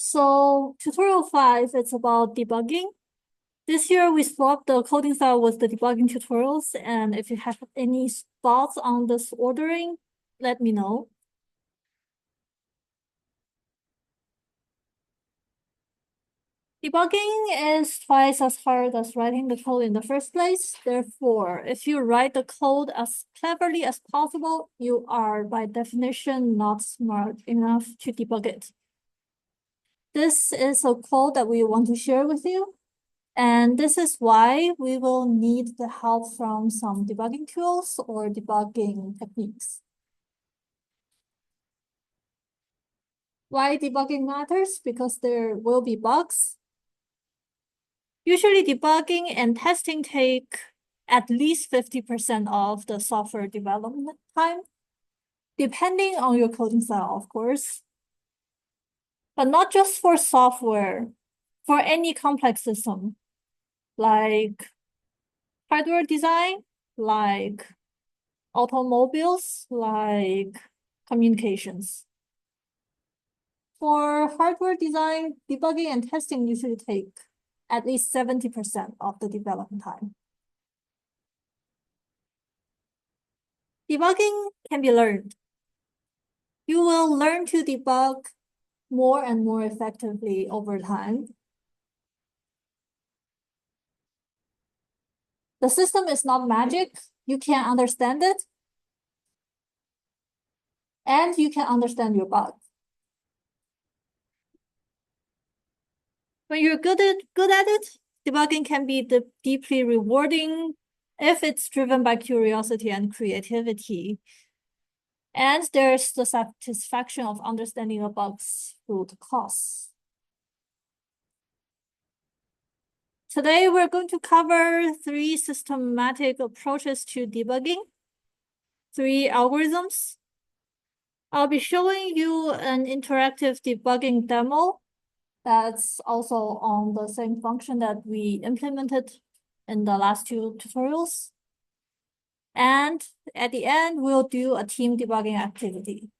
So tutorial 5, it's about debugging. This year we swapped the coding style with the debugging tutorials, and if you have any thoughts on this ordering, let me know. Debugging is twice as hard as writing the code in the first place. Therefore, if you write the code as cleverly as possible, you are by definition not smart enough to debug it. This is a code that we want to share with you. And this is why we will need the help from some debugging tools or debugging techniques. Why debugging matters? Because there will be bugs. Usually debugging and testing take at least 50% of the software development time, depending on your coding style, of course. But not just for software, for any complex system, like hardware design, like automobiles, like communications. For hardware design, debugging and testing usually take at least 70% of the development time. Debugging can be learned. You will learn to debug more and more effectively over time. The system is not magic. You can understand it, and you can understand your bug. When you're good at it, debugging can be deeply rewarding if it's driven by curiosity and creativity. And there's the satisfaction of understanding a bug's root cause. Today, we're going to cover 3 systematic approaches to debugging, 3 algorithms. I'll be showing you an interactive debugging demo that's also on the same function that we implemented in the last 2 tutorials. And at the end, we'll do a team debugging activity.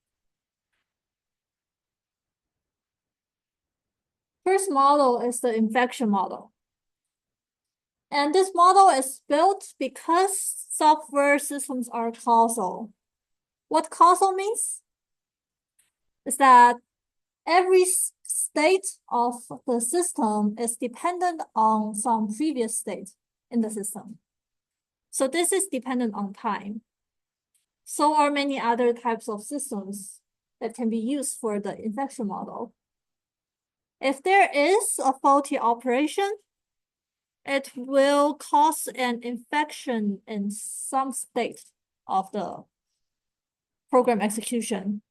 First model is the infection model. And this model is built because software systems are causal. What causal means is that every state of the system is dependent on some previous state in the system. So this is dependent on time. So are many other types of systems that can be used for the infection model. If there is a faulty operation, it will cause an infection in some state of the program execution.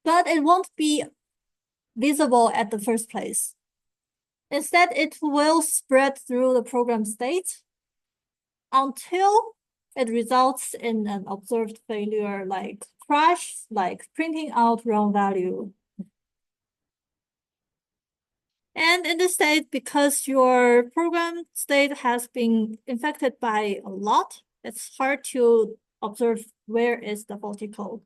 But it won't be visible at the first place. Instead, it will spread through the program state until it results in an observed failure like crash, like printing out wrong value. And in this state, because your program state has been infected by a lot, it's hard to observe where is the faulty code.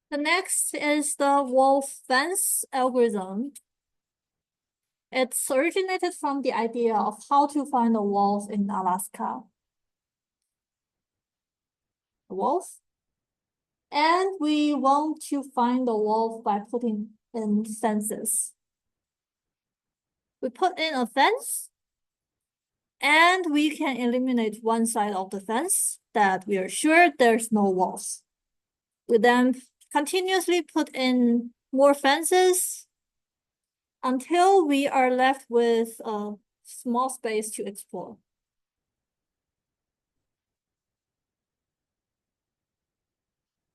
The next is the wall fence algorithm. It's originated from the idea of how to find the wolf in Alaska. The wolf. And we want to find the wolf by putting in fences. We put in a fence, and we can eliminate one side of the fence that we are sure there's no wolves. We then continuously put in more fences until we are left with a small space to explore.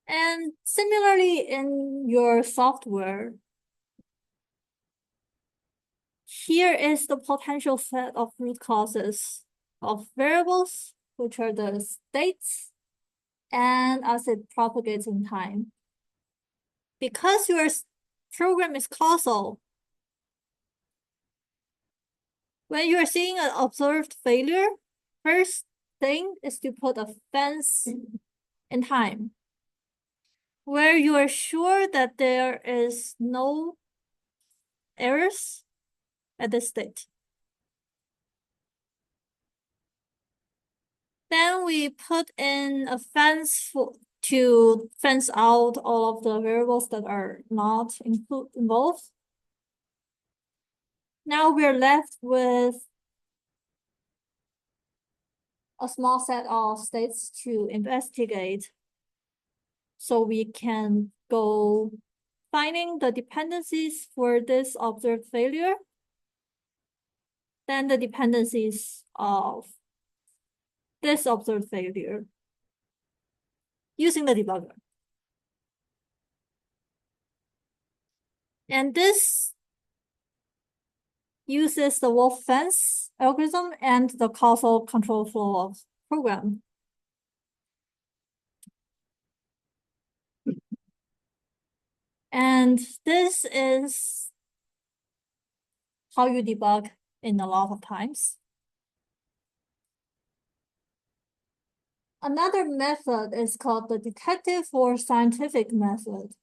And similarly in your software, here is the potential set of root causes of variables, which are the states, and as it propagates in time. Because your program is causal, when you are seeing an observed failure, First thing is to put a fence in time where you are sure that there is no errors at this state. Then we put in a fence to fence out all of the variables that are not involved. Now we're left with a small set of states to investigate. So we can go finding the dependencies for this observed failure, then the dependencies of this observed failure using the debugger. And this uses the wolf fence algorithm and the causal control flow of program. And this is how you debug in a lot of times. Another method is called the detective or scientific method,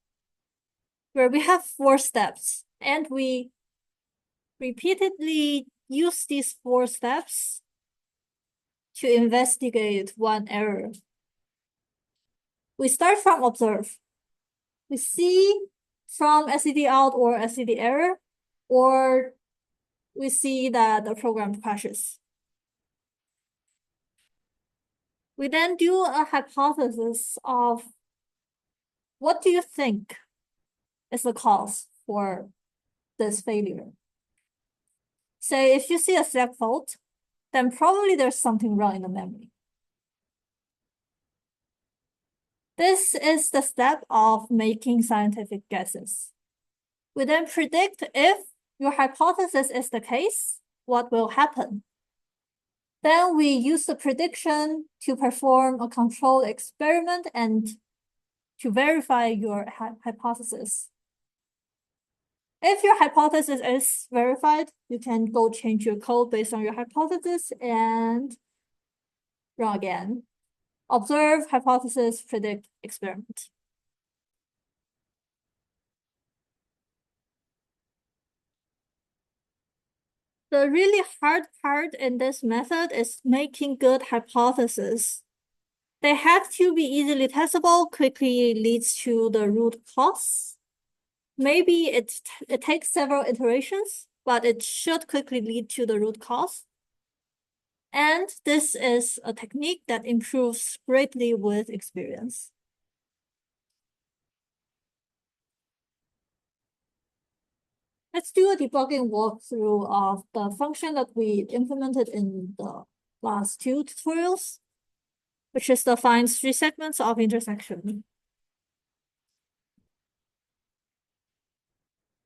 where we have 4 steps and we repeatedly use these 4 steps to investigate one error. We start from observe. We see from SCD out or SCD error, or we see that the program crashes. We then do a hypothesis of what do you think is the cause for this failure. Say if you see a select fault, then probably there's something wrong in the memory. This is the step of making scientific guesses. We then predict if your hypothesis is the case, what will happen. Then we use the prediction to perform a controlled experiment and to verify your hypothesis. If your hypothesis is verified, you can go change your code based on your hypothesis and run again. Observe, hypothesis, predict, experiment. The really hard part in this method is making good hypotheses. They have to be easily testable, quickly leads to the root cause. Maybe it takes several iterations, but it should quickly lead to the root cause. And this is a technique that improves greatly with experience. Let's do a debugging walkthrough of the function that we implemented in the last 2 tutorials, which is to find 3 segments of intersection.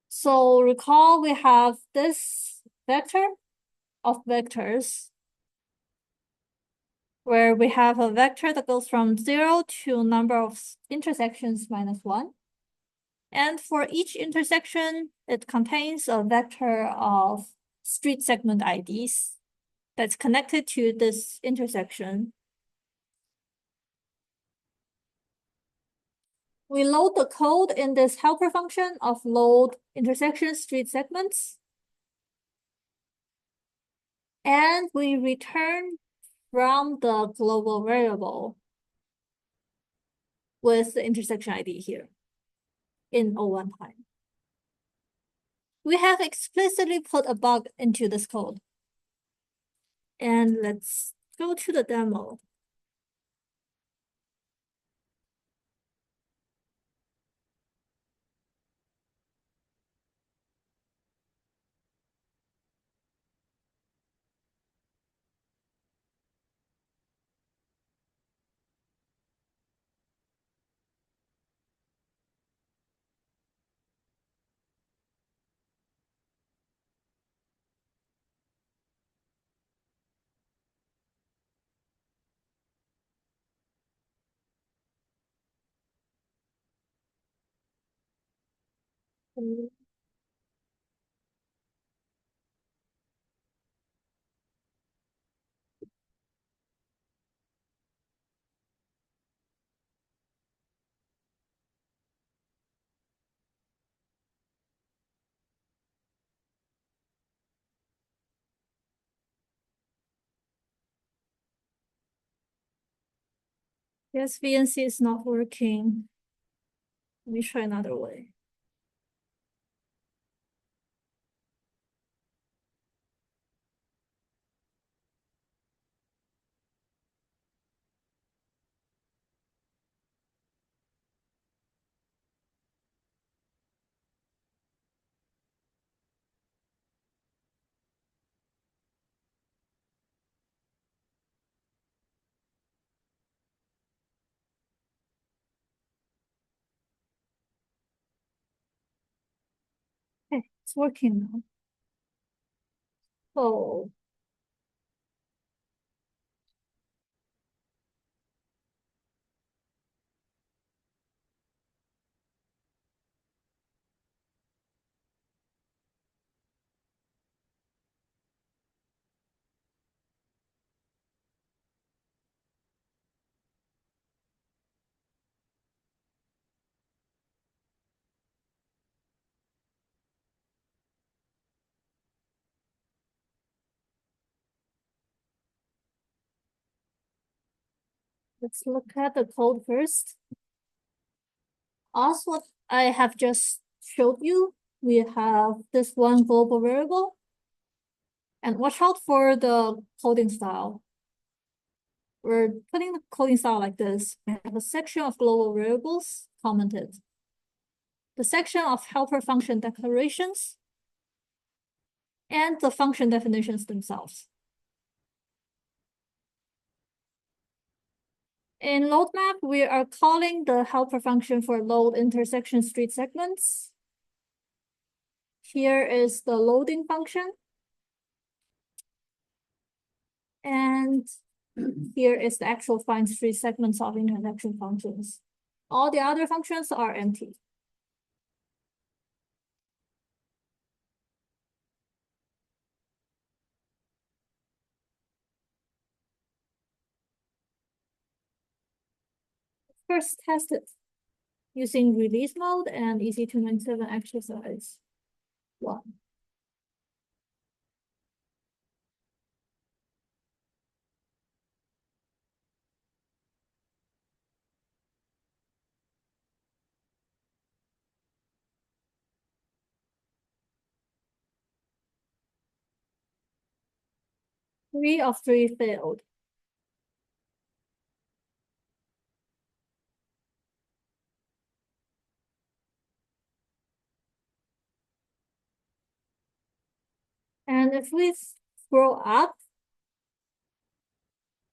So recall we have this vector of vectors where we have a vector that goes from 0 to number of intersections minus 1. And for each intersection, it contains a vector of street segment IDs that's connected to this intersection. We load the code in this helper function of load intersection street segments. And we return from the global variable with the intersection ID here in O1 time. We have explicitly put a bug into this code. And let's go to the demo. Yes, VNC is not working. Let me try another way. Okay, it's working now. Oh, let's look at the code first. As what I have just showed you, we have this one global variable. And watch out for the coding style. We're putting the coding style like this. We have a section of global variables commented, the section of helper function declarations, and the function definitions themselves. In load map, we are calling the helper function for load intersection street segments. Here is the loading function. And here is the actual find street segments of intersection functions. All the other functions are empty. First test it using release mode and ECE297 exercise 1. Three of three failed. And if we scroll up,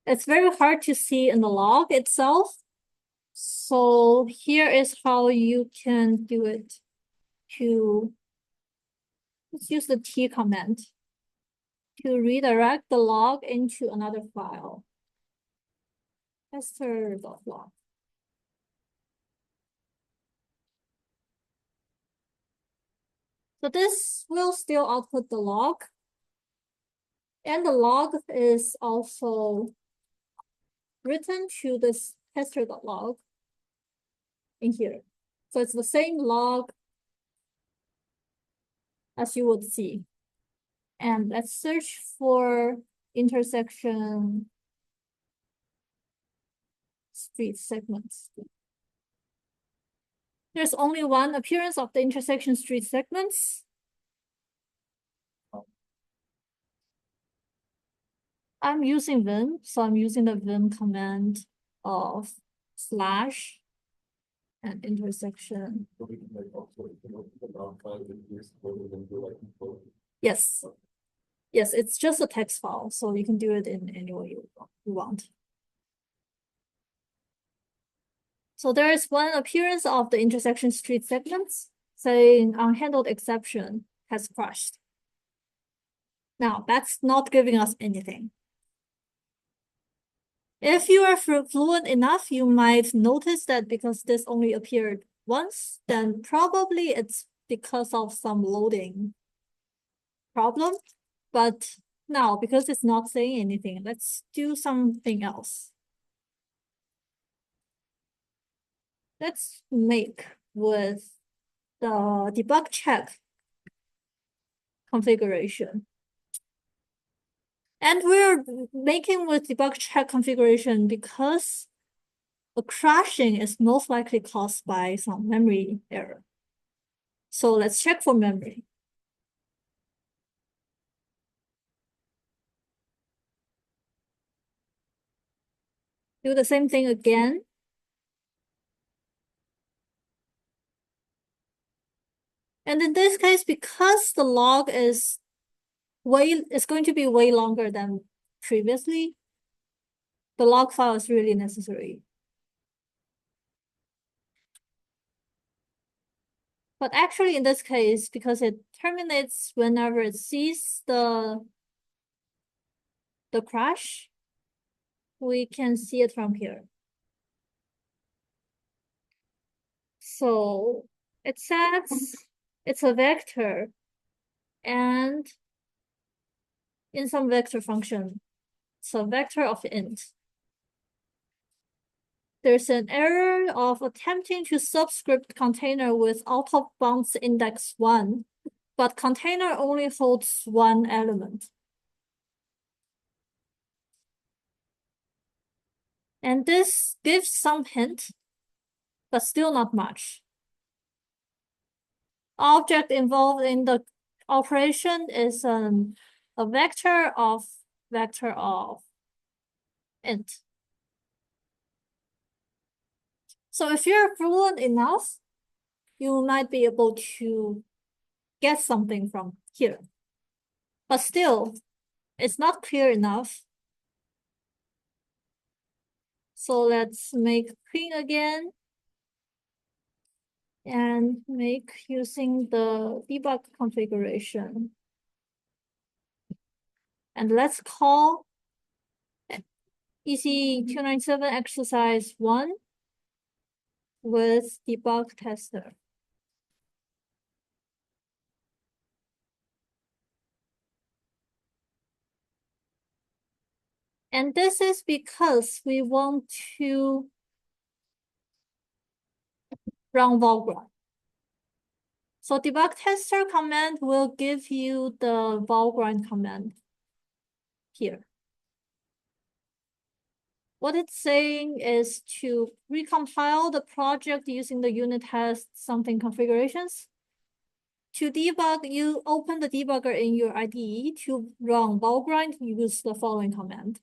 it's very hard to see in the log itself. So here is how you can do it. Let's use the T command to redirect the log into another file. Tester.log. So this will still output the log. And the log is also written to this tester.log in here. So it's the same log as you would see. And let's search for intersection street segments. There's only one appearance of the intersection street segments. I'm using Vim, so I'm using the Vim command of slash and intersection. Yes. Yes, it's just a text file, so you can do it in any way you want. So there is one appearance of the intersection street segments saying unhandled exception has crashed. Now, that's not giving us anything. If you are fluent enough, you might notice that because this only appeared once, then probably it's because of some loading problem. But now, because it's not saying anything, let's do something else. Let's make with the debug check configuration. And we're making with debug check configuration because a crashing is most likely caused by some memory error. So let's check for memory. Do the same thing again. And in this case, because the log is going to be way longer than previously, the log file is really necessary. But actually in this case, because it terminates whenever it sees the crash, we can see it from here. So it says it's a vector, and in some vector function, it's a vector of int. There's an error of attempting to subscript container with out of bounds index 1, but container only holds one element. And this gives some hint, but still not much. Object involved in the operation is a vector of int. So if you're fluent enough, you might be able to get something from here. But still, it's not clear enough. So let's make clean again and make using the debug configuration. And let's call ECE297 exercise 1 with debug tester. And this is because we want to run Valgrind. So debug tester command will give you the Valgrind command here. What it's saying is to recompile the project using the unit test something configurations. To debug, you open the debugger in your IDE. To run Valgrind, you use the following command.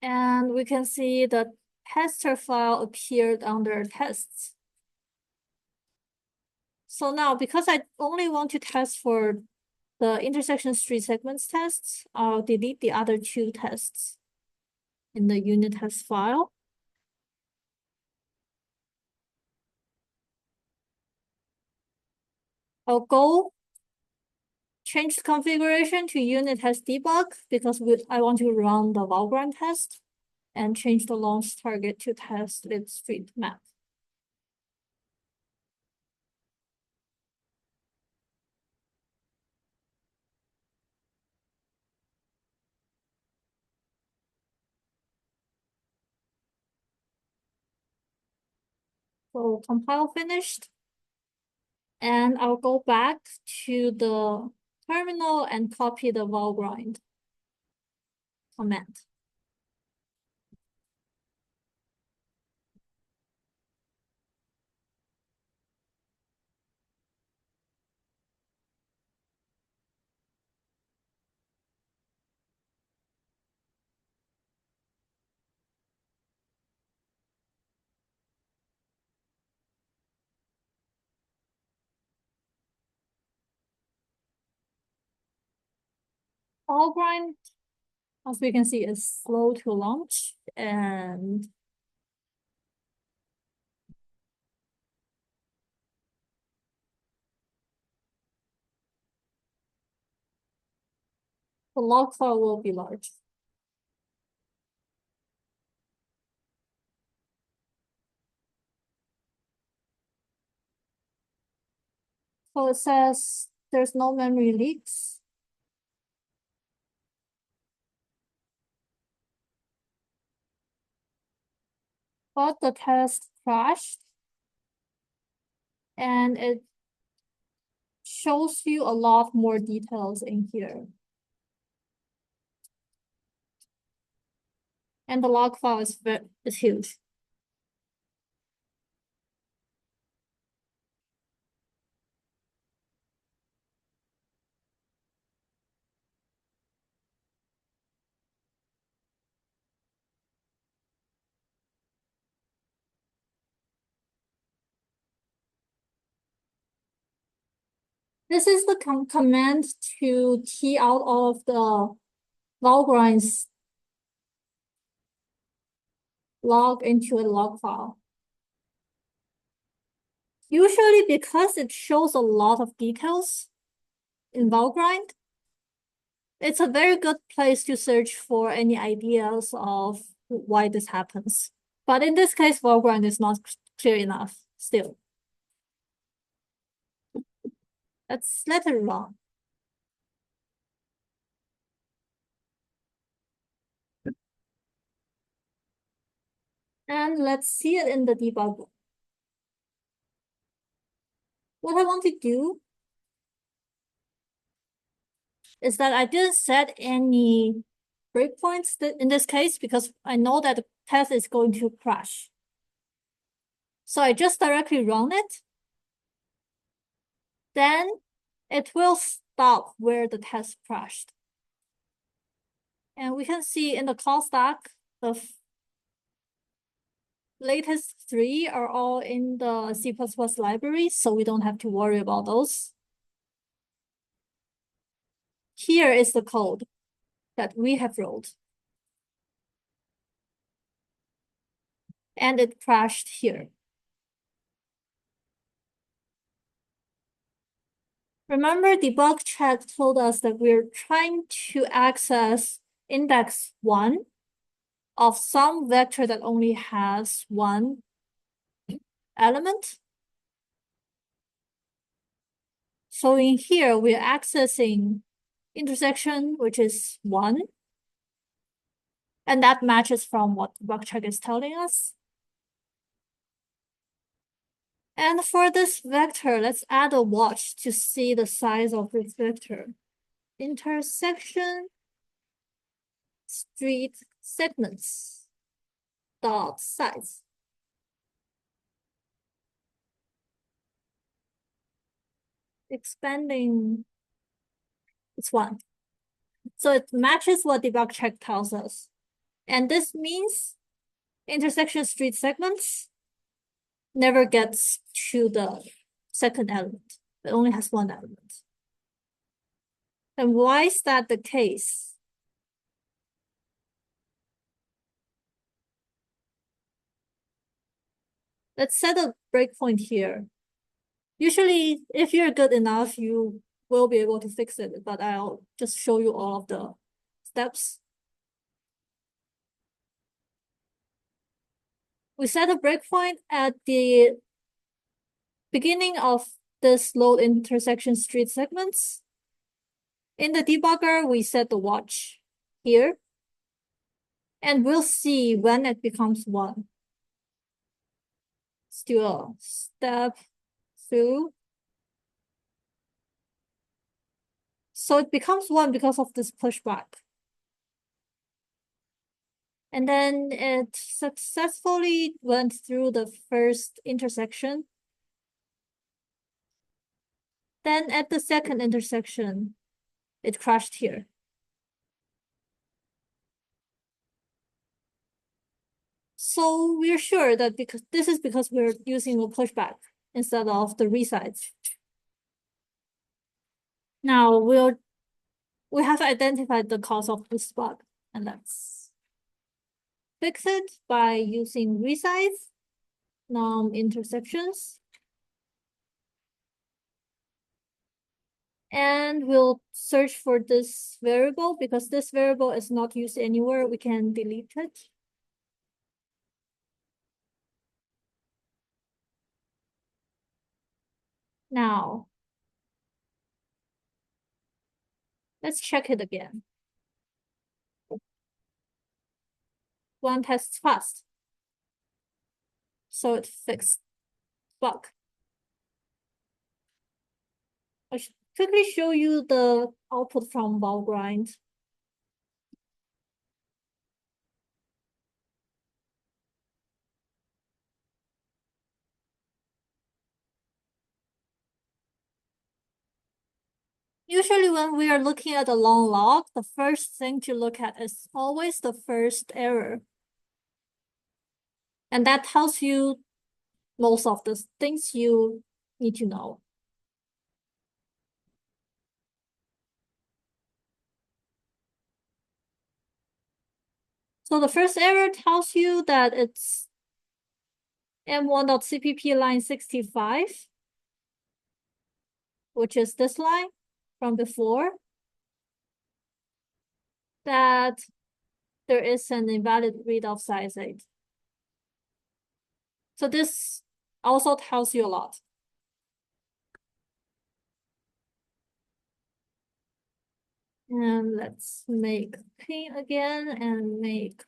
And we can see the tester file appeared under tests. So now, because I only want to test for the intersection street segments tests, I'll delete the other two tests in the unit test file. I'll go change the configuration to unit test debug because I want to run the Valgrind test, and change the launch target to test its street map. So compile finished. And I'll go back to the terminal and copy the Valgrind command. Valgrind, as we can see, is slow to launch, and the log file will be large. So it says there's no memory leaks. But the test crashed, and it shows you a lot more details in here. And the log file is huge. This is the command to key out all of the Valgrind log into a log file. Usually because it shows a lot of details in Valgrind, it's a very good place to search for any ideas of why this happens. But in this case, Valgrind is not clear enough still. Let's let it run. And let's see it in the debugger. What I want to do is that I didn't set any breakpoints in this case because I know that the test is going to crash. So I just directly run it. Then it will stop where the test crashed. And we can see in the call stack, the latest 3 are all in the C++ library, so we don't have to worry about those. Here is the code that we have wrote. And it crashed here. Remember, debug check told us that we're trying to access index 1 of some vector that only has one element. So in here, we're accessing intersection, which is 1. And that matches from what debug check is telling us. And for this vector, let's add a watch to see the size of this vector. Intersection street segments dot size. Expanding, it's 1. So it matches what debug check tells us. And this means intersection street segments never gets to the second element. It only has one element. And why is that the case? Let's set a breakpoint here. Usually, if you're good enough, you will be able to fix it, but I'll just show you all of the steps. We set a breakpoint at the beginning of this load intersection street segments. In the debugger, we set the watch here, and we'll see when it becomes 1. Still a step through. So it becomes 1 because of this pushback. And then it successfully went through the first intersection. Then at the second intersection, it crashed here. So we're sure that because we're using a pushback instead of the resize. Now we have identified the cause of this bug, and let's fix it by using resize non-intersections. And we'll search for this variable because this variable is not used anywhere. We can delete it. Now, let's check it again. 1 tests fast. So it fixed bug. I should quickly show you the output from Valgrind. usually when we are looking at a long log, the first thing to look at is always the first error. And that tells you most of the things you need to know. So the first error tells you that it's M1.cpp line 65, which is this line from before, that there is an invalid read of size 8. So this also tells you a lot. And let's make pin again and make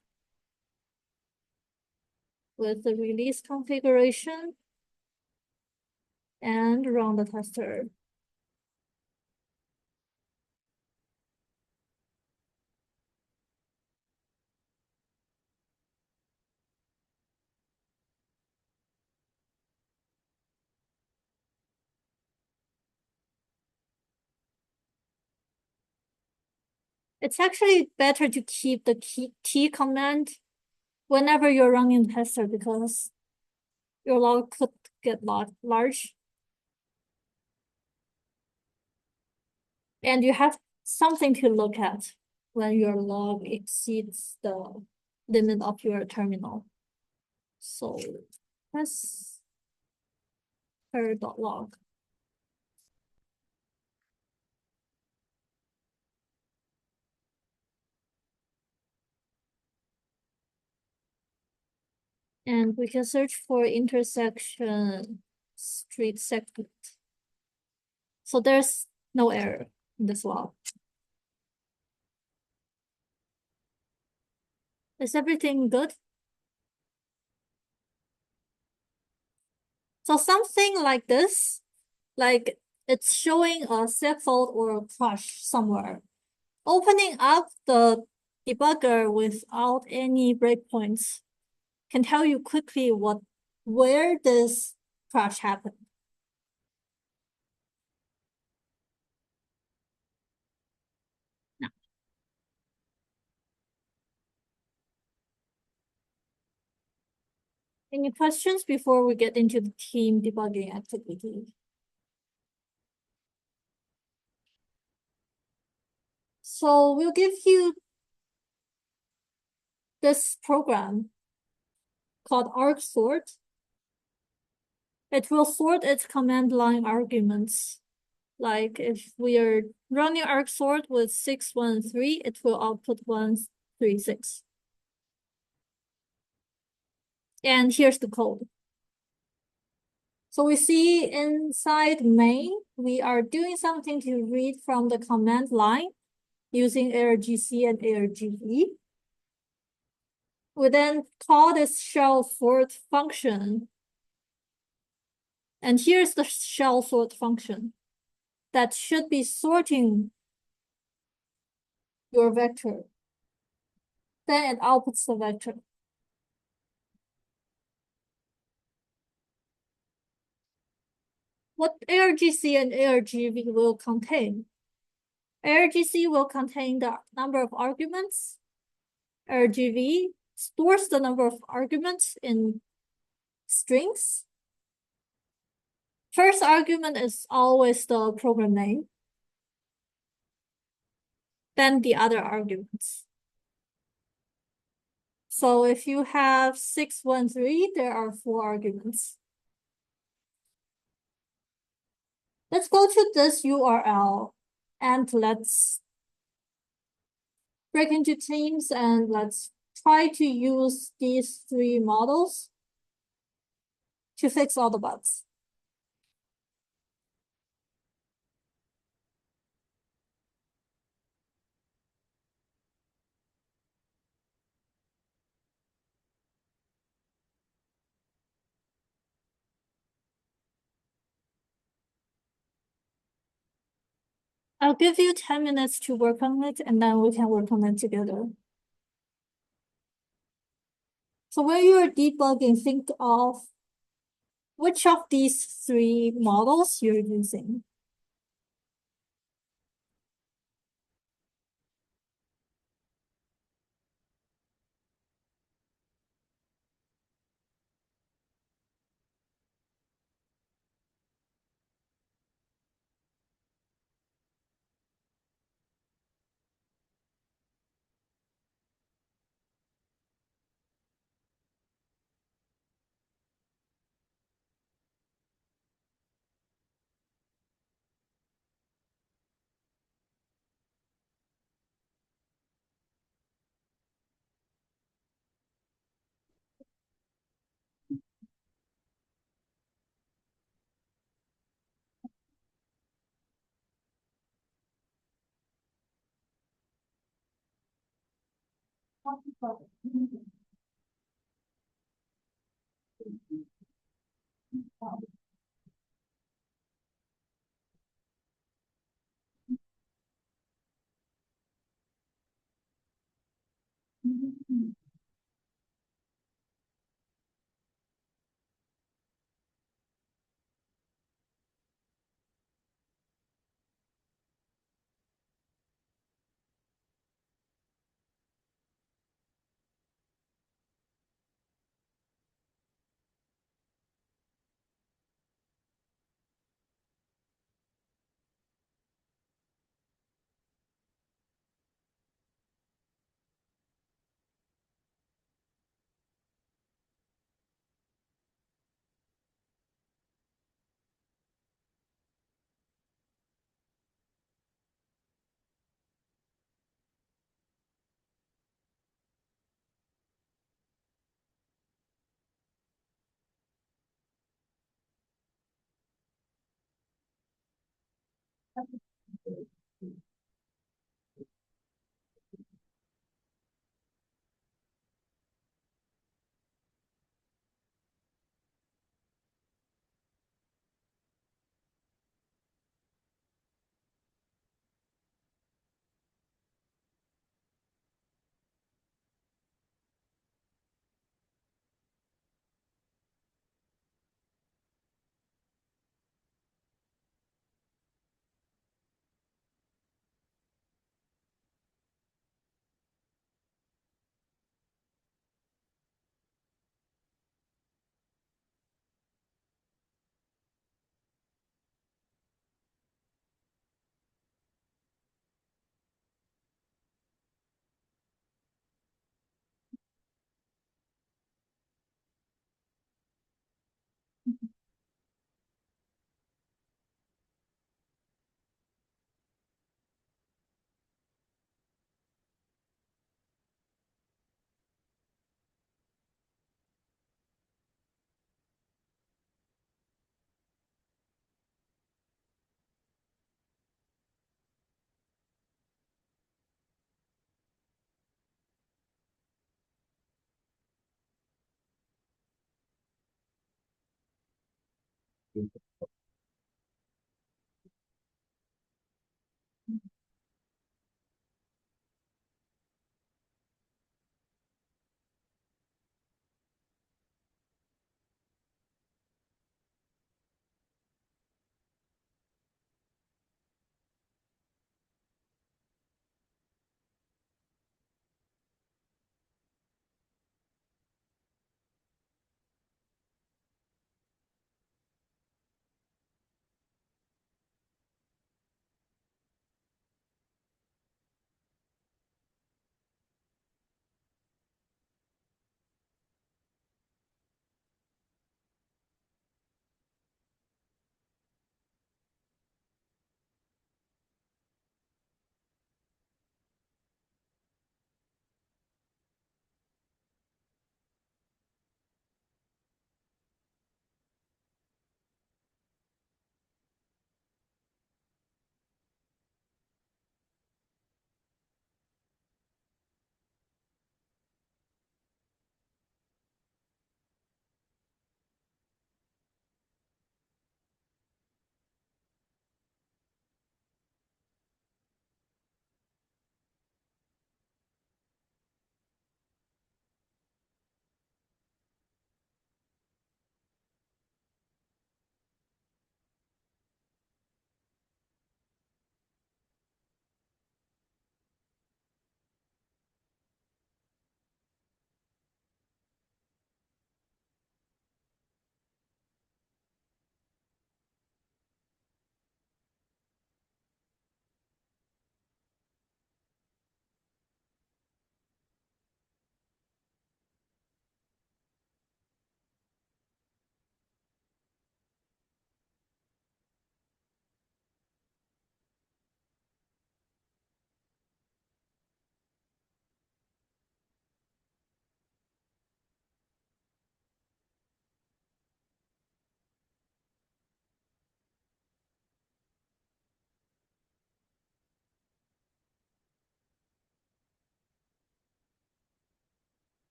with the release configuration and run the tester. It's actually better to keep the T command whenever you're running tester because your log could get large. And you have something to look at when your log exceeds the limit of your terminal. So let's per.log. And we can search for intersection street segment. So there's no error in this log. Is everything good? So something like this, like it's showing a segfault or a crush somewhere. Opening up the debugger without any breakpoints can tell you quickly where this crash happened. Now, any questions before we get into the team debugging activity? So we'll give you this program called argsort. It will sort its command line arguments. Like if we are running argsort with 613, it will output 136. And here's the code. So we see inside main, we are doing something to read from the command line using argc and argv. We then call this shell sort function. And here's the shell sort function that should be sorting your vector. Then it outputs the vector. What argc and argv will contain? argc will contain the number of arguments. argv stores the number of arguments in strings. First argument is always the program name, then the other arguments. So if you have 613, there are 4 arguments. Let's go to this URL and let's break into teams and let's try to use these 3 models to fix all the bugs. I'll give you 10 minutes to work on it and then we can work on it together. So when you're debugging, think of which of these 3 models you're using.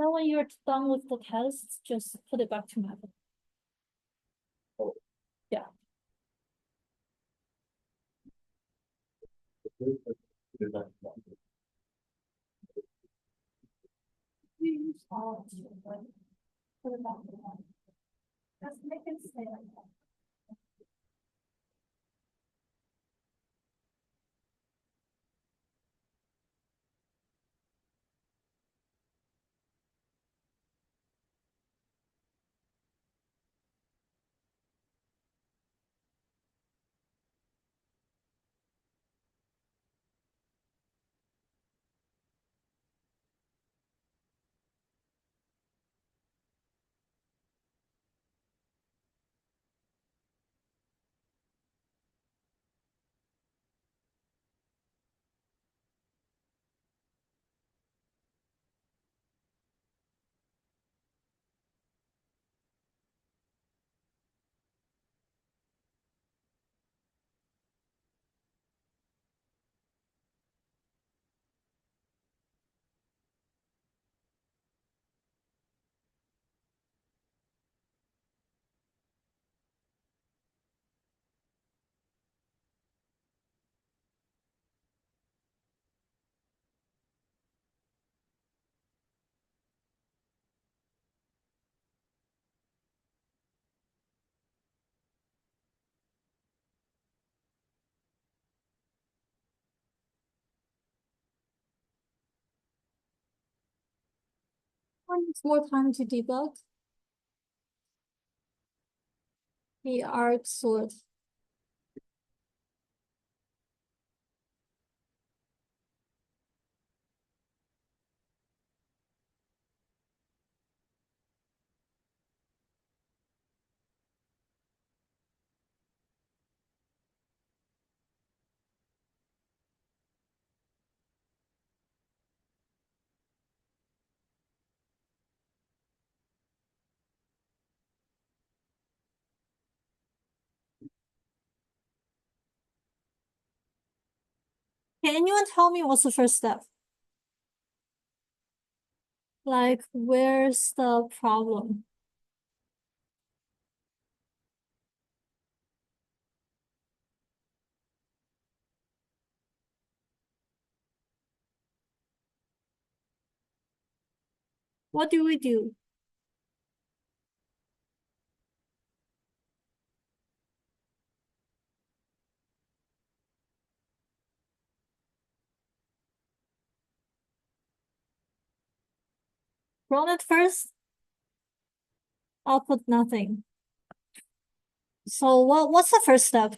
then when you're done with the test, just put it back to math. Yeah. Put it back to math. Just make it stay like that. One needs more time to debug the arc sort. Can anyone tell me what's the first step? Like, where's the problem? What do we do? Run it first, output nothing. So what's the first step?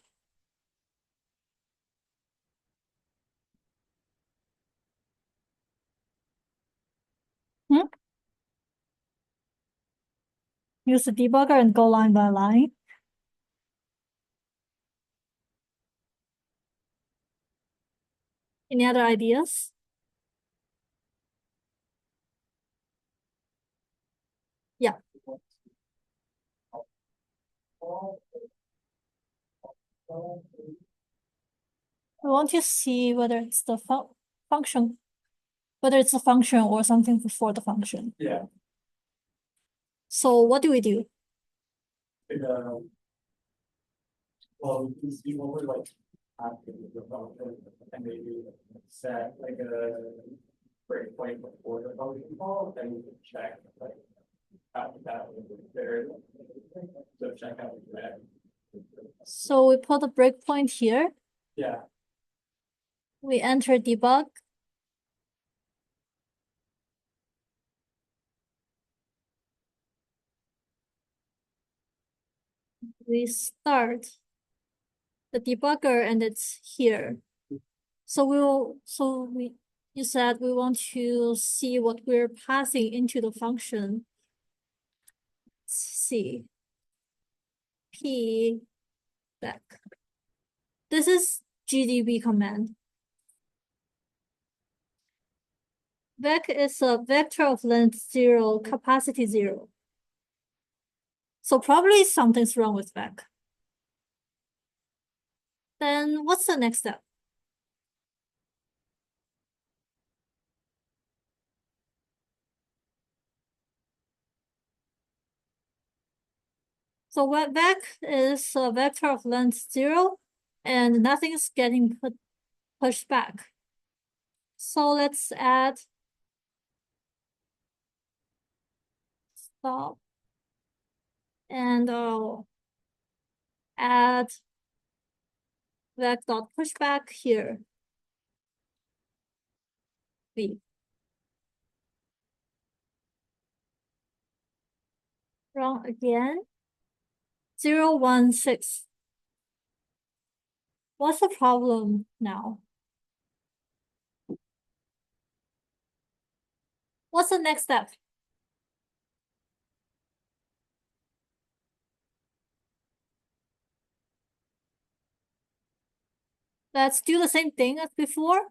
Hmm? Use the debugger and go line by line. Any other ideas? Yeah. I want to see whether it's the function, whether it's a function or something before the function. Yeah. So what do we do? Well, you want to like after the function and maybe set like a breakpoint before the function call, then you can check like after that there. So check out that. So we put a breakpoint here. Yeah. We enter debug. We start the debugger and it's here. So you said we want to see what we're passing into the function. Let's see. P back. This is GDB command. Vec is a vector of length 0, capacity 0. So probably something's wrong with vec. Then what's the next step? So what vec is a vector of length 0, and nothing is getting pushed back. So let's add stop, and I'll add vec dot pushback here. V. Run again. 0, 1, 6. What's the problem now? What's the next step? Let's do the same thing as before.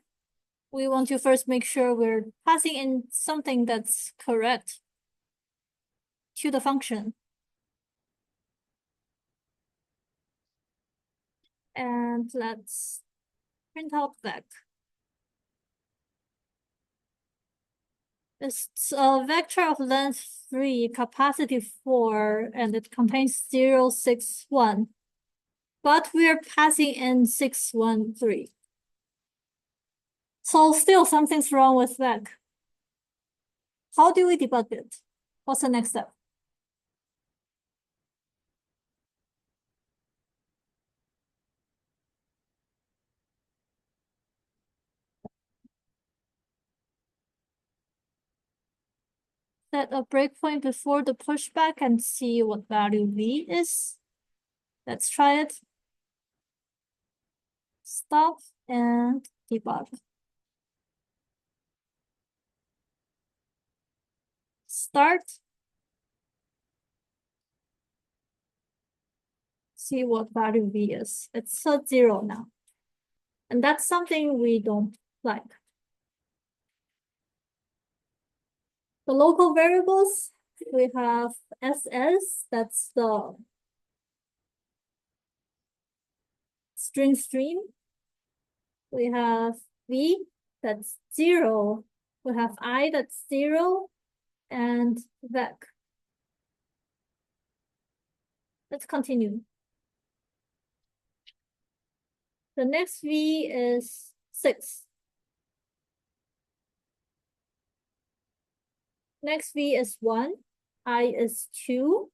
We want to first make sure we're passing in something that's correct to the function. And let's print out vec. It's a vector of length 3, capacity 4, and it contains 0, 6, 1. But we're passing in 6, 1, 3. So still something's wrong with vec. How do we debug it? What's the next step? Set a breakpoint before the pushback and see what value V is. Let's try it. Stop and debug. Start. See what value V is. It's a 0 now. And that's something we don't like. The local variables, we have SS, that's the string stream. We have V, that's 0. We have I, that's 0, and vec. Let's continue. The next V is 6. Next V is 1. I is 2.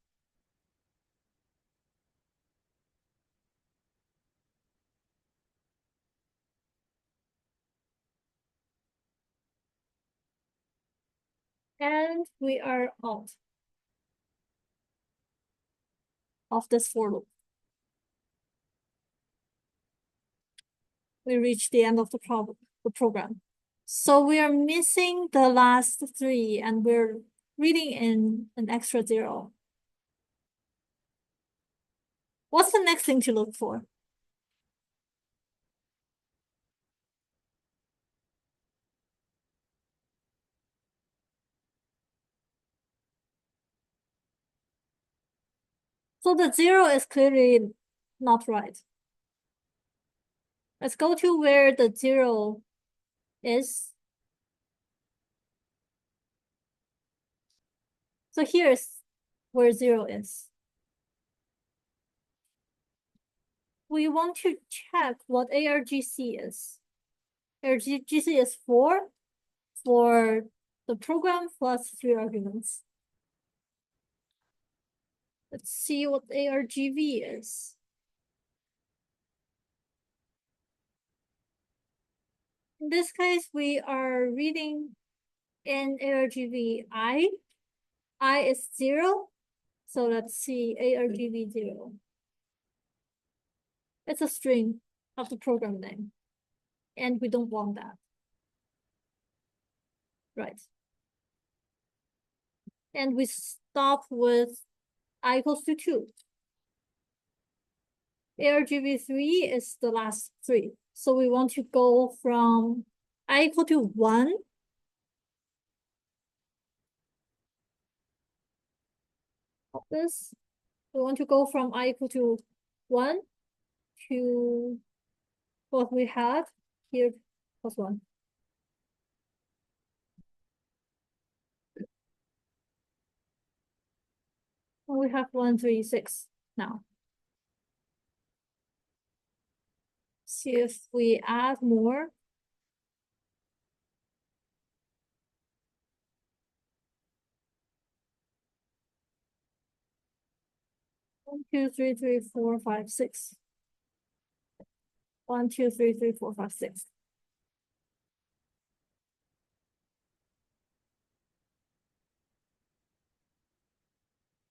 And we are out of this for loop. We reached the end of the program. So we are missing the last 3, and we're reading in an extra 0. What's the next thing to look for? So the 0 is clearly not right. Let's go to where the 0 is. So here's where 0 is. We want to check what ARGC is. ARGC is 4 for the program plus 3 arguments. Let's see what ARGV is. In this case, we are reading in ARGV I. I is 0. So let's see ARGV 0. It's a string of the program name. And we don't want that. Right. And we stop with I equals to 2. ARGV3 is the last 3. So we want to go from I equal to 1 of this. We want to go from I equal to 1 to what we have here plus 1. And we have 1, 3, 6. Now, see if we add more. One, two, three, 4, 5, 6. 1, 2, 3, 4, 5, 6.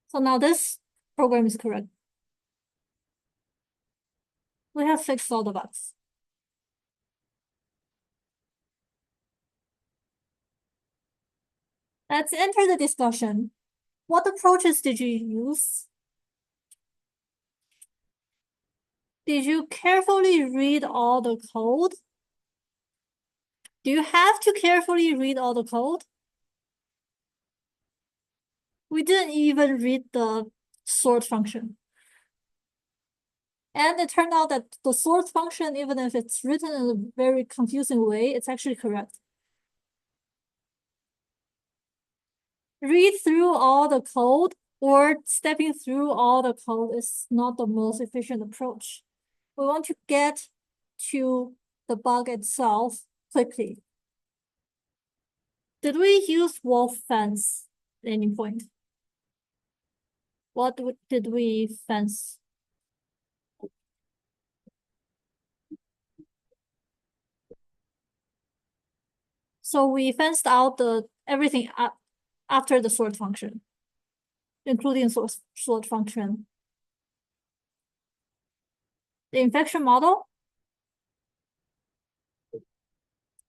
So now this program is correct. We have fixed all the bugs. Let's enter the discussion. What approaches did you use? Did you carefully read all the code? Do you have to carefully read all the code? We didn't even read the sort function. And it turned out that the sort function, even if it's written in a very confusing way, it's actually correct. Read through all the code or stepping through all the code is not the most efficient approach. We want to get to the bug itself quickly. Did we use wolf fence at any point? What did we fence? So we fenced out everything after the sort function, including sort function. The infection model?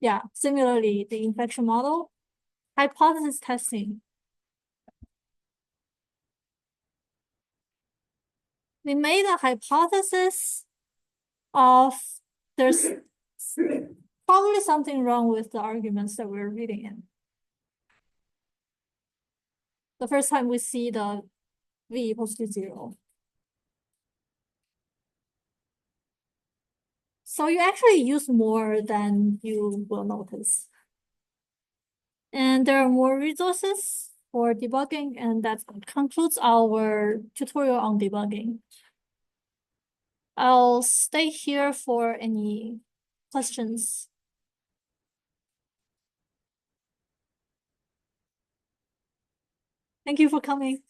Yeah, similarly, the infection model. Hypothesis testing. We made a hypothesis of there's probably something wrong with the arguments that we're reading in. The first time we see the v equals to 0. So you actually use more than you will notice. And there are more resources for debugging, and that concludes our tutorial on debugging. I'll stay here for any questions. Thank you for coming.